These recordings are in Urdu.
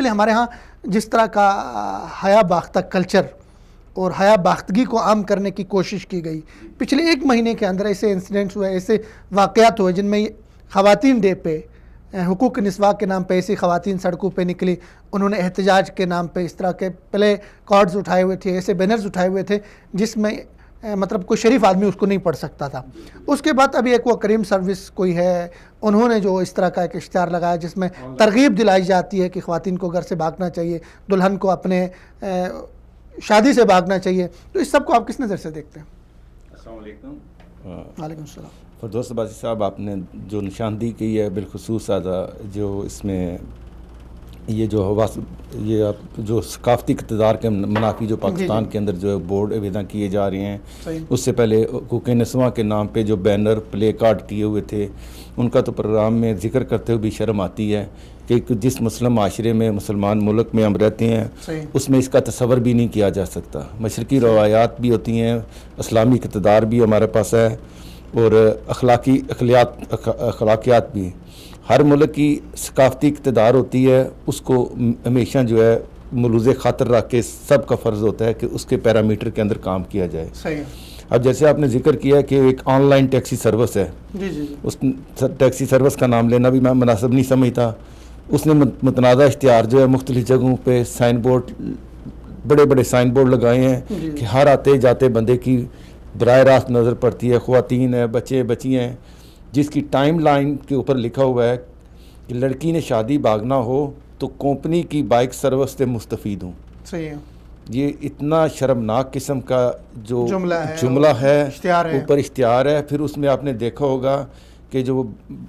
ایکچولی ہمارے ہاں جس طرح کا حیا باختہ کلچر اور حیا باختگی کو عام کرنے کی کوشش کی گئی، پچھلے 1 مہینے کے اندر ایسے انسیڈنٹس ہوئے، ایسے واقعات ہوئے جن میں خواتین ڈے پہ حقوق نسواں کے نام پہ ایسی خواتین سڑکوں پہ نکلی، انہوں نے احتجاج کے نام پہ اس طرح کے پلے کارڈز اٹھائے ہوئے تھے، ایسے بینرز اٹھائے ہوئے تھے جس میں مطلب کوئی شریف آدمی اس کو نہیں پڑھ سکتا تھا۔ اس کے بعد ابھی ایک وہ کریم سروس کوئی ہے، انہوں نے جو اس طرح کا ایک اشتہار لگایا جس میں ترغیب دلائی جاتی ہے کہ خواتین کو گھر سے بھاگنا چاہیے، دلہن کو اپنے شادی سے بھاگنا چاہیے، تو اس سب کو آپ کس نظر سے دیکھتے ہیں؟ السلام علیکم۔ وعلیکم السلام۔ فردوس عباسی صاحب، آپ نے جو نشاندہی کی ہے بالخصوص جو اس میں یہ جو ثقافتی اقتدار کے منافی جو پاکستان کے اندر جو ہے بورڈ اعلان کیے جا رہے ہیں، اس سے پہلے حقوق نسواں کے نام پہ جو بینر پلے کارڈ کیے ہوئے تھے، ان کا تو پروگرام میں ذکر کرتے ہوئے بھی شرم آتی ہے کہ جس مسلم معاشرے میں، مسلمان ملک میں ہم رہتے ہیں، اس میں اس کا تصور بھی نہیں کیا جا سکتا۔ مشرقی روایات بھی ہوتی ہیں، اسلامی اقتدار بھی ہمارے پاس ہے، اور اخلاقیات بھی۔ ہر ملک کی ثقافتی اقتدار ہوتی ہے، اس کو ہمیشہ جو ہے ملوز خاطر رکھ کے سب کا فرض ہوتا ہے کہ اس کے پیرامیٹر کے اندر کام کیا جائے۔ صحیح۔ اب جیسے آپ نے ذکر کیا کہ ایک آن لائن ٹیکسی سروس ہے، اس ٹیکسی سروس کا نام لینا بھی میں مناسب نہیں سمجھتا۔ اس نے متنازع اشتہار جو ہے مختلف جگہوں پہ سائن بورڈ، بڑے بڑے سائن بورڈ لگائے ہیں کہ ہر آتے جاتے بندے کی براہ راست نظر پڑتی ہے، خواتین ہیں، بچے بچیاں ہیں، جس کی ٹائم لائن کے اوپر لکھا ہوا ہے کہ لڑکی نے شادی بھاگنا ہو تو کمپنی کی بائک سروس سے مستفید ہوں۔ صحیح ہے۔ یہ اتنا شرمناک قسم کا جو جملہ ہے، اوپر اشتہار ہے۔ پھر اس میں آپ نے دیکھا ہوگا کہ جو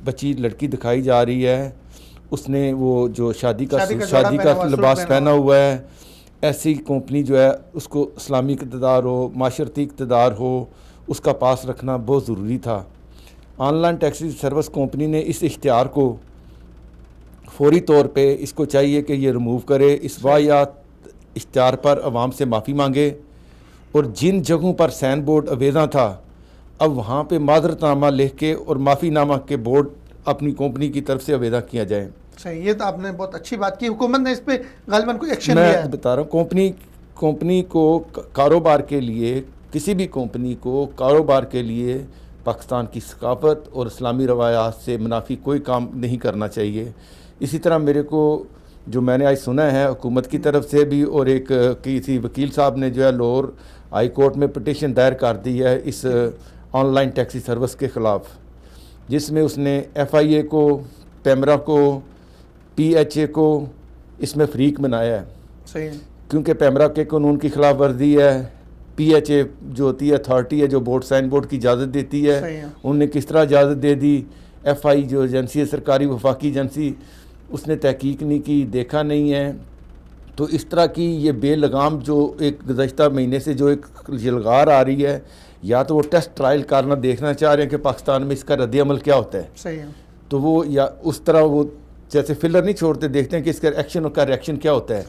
بچی لڑکی دکھائی جا رہی ہے، اس نے وہ جو شادی کا لباس پہنا ہوا ہے، ایسی کمپنی جو ہے اس کو اسلامی اقتدار ہو، معاشرتی اقتدار ہو، اس کا پاس رکھنا بہت ضروری تھا۔ On line taxi service company نے اس اشتہار کو فوری طور پہ اس کو چاہیے کہ یہ ریموو کرے، اس واقعات اشتہار پر عوام سے معافی مانگے، اور جن جگہوں پر سائن بورڈ اویزاں تھا اب وہاں پہ معذرت نامہ لکھ کے اور معافی نامہ کے بورڈ اپنی کمپنی کی طرف سے اویزاں کیا جائے۔ صحیح، یہ تو آپ نے بہت اچھی بات کی، حکومت نے اس پہ غالباً کوئی ایکشن لیا ہے؟ میں بتا رہا ہوں، کمپنی کو کاروبار کے لیے، کسی بھی کمپنی کو کاروبار کے لیے پاکستان کی ثقافت اور اسلامی روایات سے منافی کوئی کام نہیں کرنا چاہیے۔ اسی طرح میرے کو جو میں نے آج سنا ہے حکومت کی طرف سے بھی، اور ایک کسی وکیل صاحب نے جو ہے لاہور ہائی کورٹ میں پٹیشن دائر کر دی ہے اس آن لائن ٹیکسی سروس کے خلاف، جس میں اس نے ایف آئی اے کو، پیمرا کو، پی ایچ اے کو اس میں فریق بنایا ہے۔ صحیح، کیونکہ پیمرا کے قانون کی خلاف ورزی ہے، پی ایچ اے جو ہوتی ہے اتھارٹی ہے جو بورڈ سائن بورڈ کی اجازت دیتی ہے، انہوں نے کس طرح اجازت دے دی۔ ایف آئی جو ایجنسی ہے، سرکاری وفاقی ایجنسی، اس نے تحقیق نہیں کی، دیکھا نہیں ہے۔ تو اس طرح کی یہ بے لگام جو ایک گزشتہ مہینے سے جو ایک یلغار آ رہی ہے، یا تو وہ ٹیسٹ ٹرائل کرنا دیکھنا چاہ رہے ہیں کہ پاکستان میں اس کا رد عمل کیا ہوتا ہے۔ صحیح، تو وہ یا اس طرح وہ جیسے فلر نہیں چھوڑتے، دیکھتے ہیں کہ اس کا ایکشن کا ریئیکشن کیا ہوتا ہے۔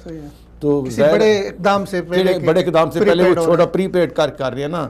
تو بڑے اقدام سے پہلے وہ چھوٹا پری پیڈ کر رہے ہیں نا۔